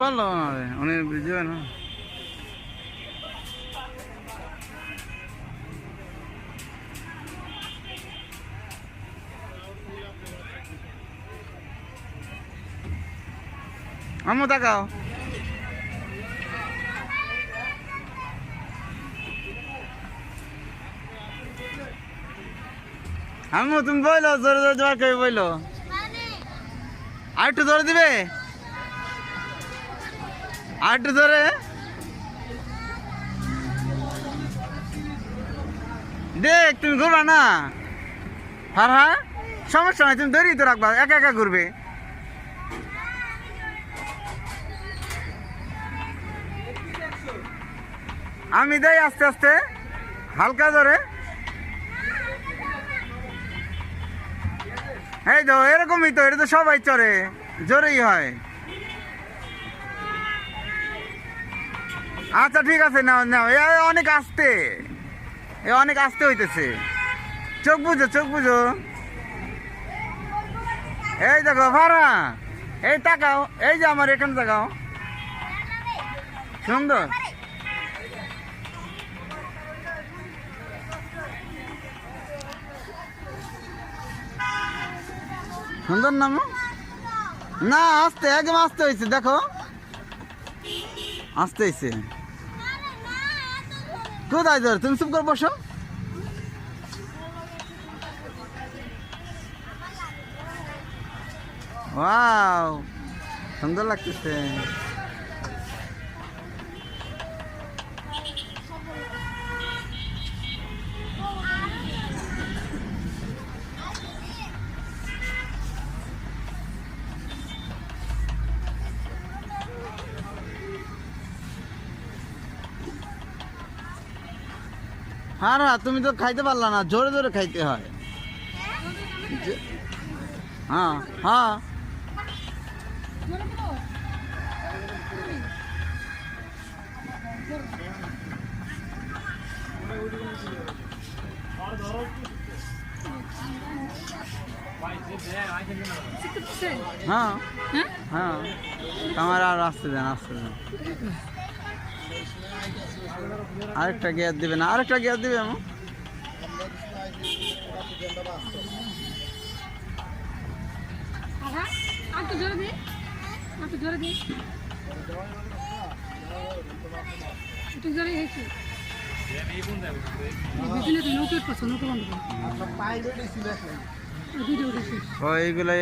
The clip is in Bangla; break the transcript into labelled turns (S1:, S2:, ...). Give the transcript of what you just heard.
S1: পারলো না রে, উনি বুঝবে না। আম্মু তাকাও। আম্মু তুমি বইলো, জোরে জোরে জোর করে বইলো। আর একটু জোরে দিবে, আর একটু জোরে দেখ। তুমি ঘুরবা না? হ্যাঁ, সমস্যা নাই, তুমি ধরেই তো রাখবা, একা একা ঘুরবে। আমি দেই আস্তে আস্তে, হালকা ধরে। এই তো এরকমই তো, এটা তো সবাই চড়ে, জোরেই হয়। আচ্ছা ঠিক আছে, নাও নাও। এ অনেক আস্তে, এ অনেক আস্তে হইতেছে। চোখ বুঝো, চোখ বুঝো। এই দেখো ভাড়া, এই তাকাও, এই যে আমার এখানে তাকাও, সুন্দর। সুন্দর নাম না, আস্তে, একদম আস্তে হয়েছে, দেখো আস্তে হয়েছে। কোথায় ধর, তুমি চুপ করে বসো। ওয়াও, সুন্দর লাগতেছে। হ্যাঁ না, তুমি তো খাইতে পারলা না, জোরে জোরে খাইতে হয়। হ্যাঁ হ্যাঁ, হ্যাঁ হ্যাঁ, আমার আর আসতে দেন, আসতে দেন। আরেকটা গিয়ার দিবে না, আরেকটা গিয়ার দিবে এমন। এইগুলো